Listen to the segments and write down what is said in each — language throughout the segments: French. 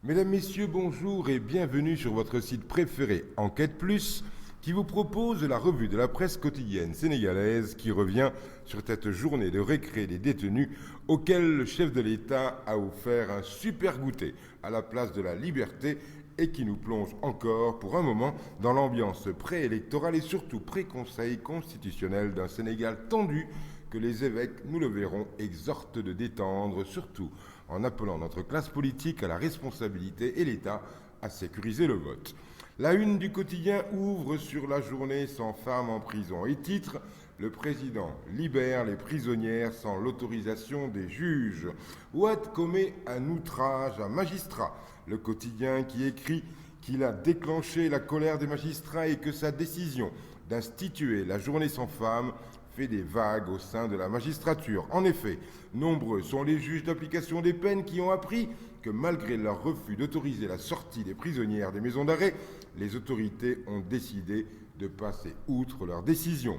Mesdames, Messieurs, bonjour et bienvenue sur votre site préféré Enquête Plus qui vous propose la revue de la presse quotidienne sénégalaise qui revient sur cette journée de récré des détenus auquel le chef de l'État a offert un super goûter à la place de la liberté et qui nous plonge encore pour un moment dans l'ambiance préélectorale et surtout pré-conseil constitutionnel d'un Sénégal tendu que les évêques, nous le verrons, exhortent de détendre, surtout en appelant notre classe politique à la responsabilité et l'État à sécuriser le vote. La une du quotidien ouvre sur la journée sans femmes en prison et titre « Le président libère les prisonnières sans l'autorisation des juges ». Ouad commet un outrage à magistrat. Le quotidien qui écrit qu'il a déclenché la colère des magistrats et que sa décision d'instituer la journée sans femmes fait des vagues au sein de la magistrature. En effet, nombreux sont les juges d'application des peines qui ont appris que malgré leur refus d'autoriser la sortie des prisonnières des maisons d'arrêt, les autorités ont décidé de passer outre leur décision.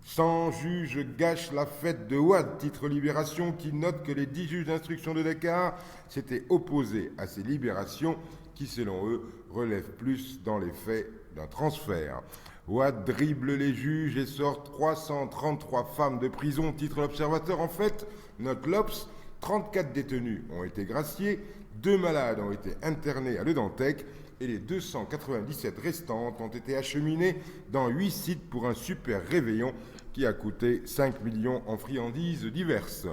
100 juges gâchent la fête de Ouad, titre Libération, qui note que les 10 juges d'instruction de Dakar s'étaient opposés à ces libérations qui, selon eux, relèvent plus dans les faits d'un transfert. Ouad dribble les juges et sort 333 femmes de prison, titre l'Observateur. En fait, note l'Obs, 34 détenus ont été graciés, 2 malades ont été internés à Le Dantec et les 297 restantes ont été acheminées dans 8 sites pour un super réveillon qui a coûté 5 millions en friandises diverses.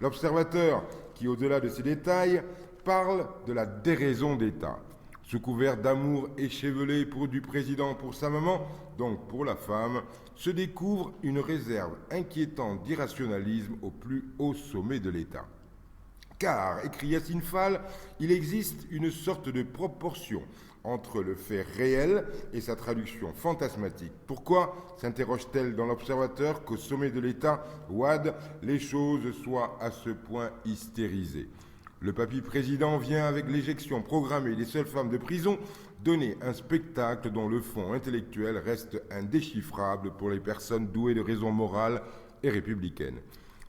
L'Observateur, qui au-delà de ces détails, parle de la déraison d'État. Sous couvert d'amour échevelé du président pour sa maman, donc pour la femme, se découvre une réserve inquiétante d'irrationalisme au plus haut sommet de l'État. Car, écrit Yassine Fall, il existe une sorte de proportion entre le fait réel et sa traduction fantasmatique. Pourquoi, s'interroge-t-elle dans l'Observateur, qu'au sommet de l'État, Ouad, les choses soient à ce point hystérisées? Le papy président vient, avec l'éjection programmée des seules femmes de prison, donner un spectacle dont le fond intellectuel reste indéchiffrable pour les personnes douées de raison morale et républicaine.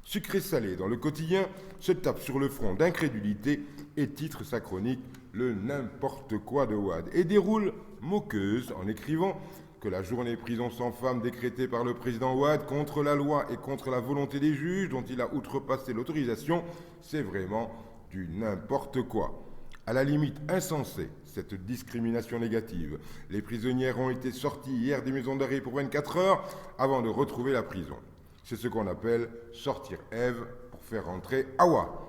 Sucré-salé dans le quotidien se tape sur le front d'incrédulité et titre sa chronique « Le n'importe quoi de Ouad » et déroule moqueuse en écrivant que la journée prison sans femmes décrétée par le président Ouad contre la loi et contre la volonté des juges dont il a outrepassé l'autorisation, c'est vraiment du n'importe quoi. À la limite insensée, cette discrimination négative. Les prisonnières ont été sorties hier des maisons d'arrêt pour 24 heures avant de retrouver la prison. C'est ce qu'on appelle sortir Ève pour faire rentrer Hawa.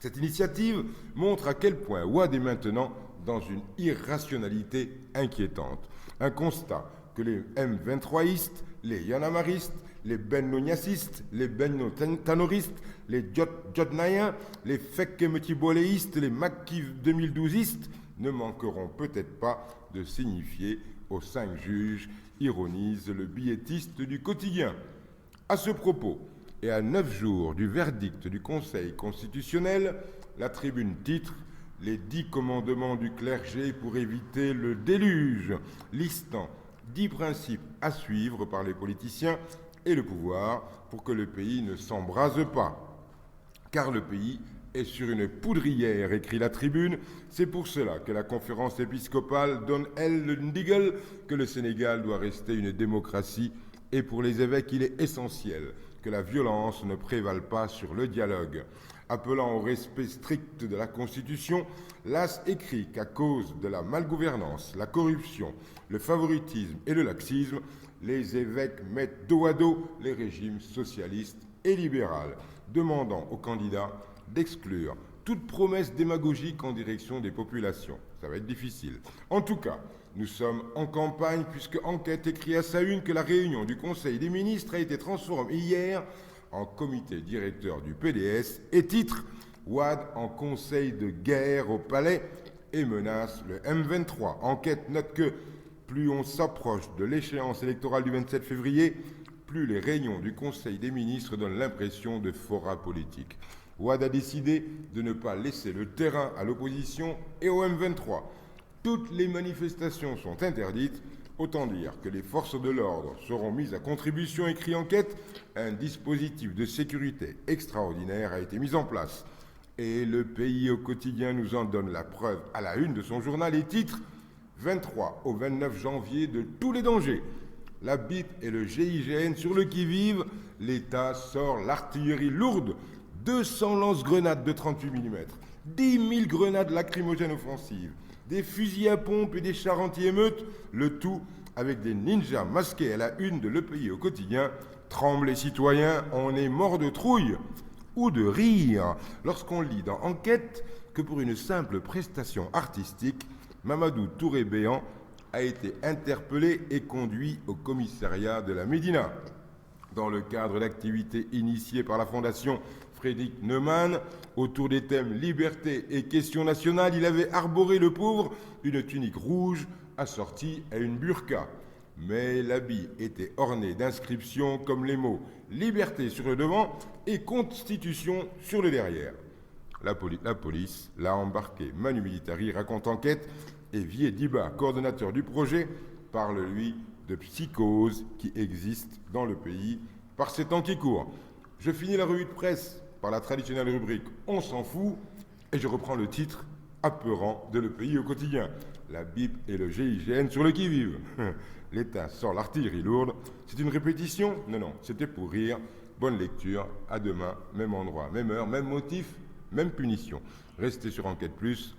Cette initiative montre à quel point Ouad est maintenant dans une irrationalité inquiétante. Un constat que les M23istes, les Yanamaristes, les Benno-Niassistes, les Benno-Tanoristes, les Jotnaïens, les Fekke-Metiboléistes, les Makki 2012istes ne manqueront peut-être pas de signifier aux 5 juges, ironise le billettiste du quotidien. À ce propos, et à 9 jours du verdict du Conseil constitutionnel, la tribune titre « Les 10 commandements du clergé pour éviter le déluge », listant 10 principes à suivre par les politiciens et le pouvoir pour que le pays ne s'embrase pas. Car le pays est sur une poudrière, écrit la tribune. C'est pour cela que la conférence épiscopale donne, elle, le ndigal que le Sénégal doit rester une démocratie et pour les évêques, il est essentiel que la violence ne prévale pas sur le dialogue. Appelant au respect strict de la Constitution, l'AS écrit qu'à cause de la malgouvernance, la corruption, le favoritisme et le laxisme, les évêques mettent dos à dos les régimes socialistes et libéraux, demandant aux candidats d'exclure toute promesse démagogique en direction des populations. Ça va être difficile. En tout cas, nous sommes en campagne puisque Enquête écrit à sa une que la réunion du Conseil des ministres a été transformée hier en comité directeur du PDS et titre « Ouad en conseil de guerre au palais et menace le M23 ». Enquête note que plus on s'approche de l'échéance électorale du 27 février, plus les réunions du Conseil des ministres donnent l'impression de fora politique. Ouad a décidé de ne pas laisser le terrain à l'opposition et au M23. Toutes les manifestations sont interdites, autant dire que les forces de l'ordre seront mises à contribution, écrit Enquête. Un dispositif de sécurité extraordinaire a été mis en place. Et le pays au quotidien nous en donne la preuve à la une de son journal et titre 23 au 29 janvier de tous les dangers. La BIP et le GIGN sur le qui-vive, l'État sort l'artillerie lourde, 200 lance-grenades de 38 mm, 10 000 grenades lacrymogènes offensives, des fusils à pompe et des chars anti-émeutes, le tout avec des ninjas masqués à la une de Le Pays au quotidien. Tremblent les citoyens, on est mort de trouille ou de rire lorsqu'on lit dans Enquête que pour une simple prestation artistique, Mamadou Touré-Béhan a été interpellé et conduit au commissariat de la Médina. Dans le cadre d'activités initiées par la Fondation Frédéric Neumann, autour des thèmes liberté et questions nationales, il avait arboré, le pauvre, une tunique rouge assortie à une burqa. Mais l'habit était orné d'inscriptions comme les mots liberté sur le devant et constitution sur le derrière. La police l'a embarqué manu militari, raconte Enquête, et Vier Diba, coordonnateur du projet, parle, lui, de psychose qui existe dans le pays par ces temps qui courent. Je finis la revue de presse par la traditionnelle rubrique « On s'en fout » et je reprends le titre apeurant de Le Pays au quotidien. La BIP et le GIGN sur le qui-vive. L'État sort l'artillerie lourde. C'est une répétition? Non, c'était pour rire. Bonne lecture. À demain, même endroit, même heure, même motif, même punition. Restez sur Enquête Plus,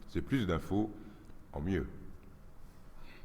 c'est plus d'infos en mieux.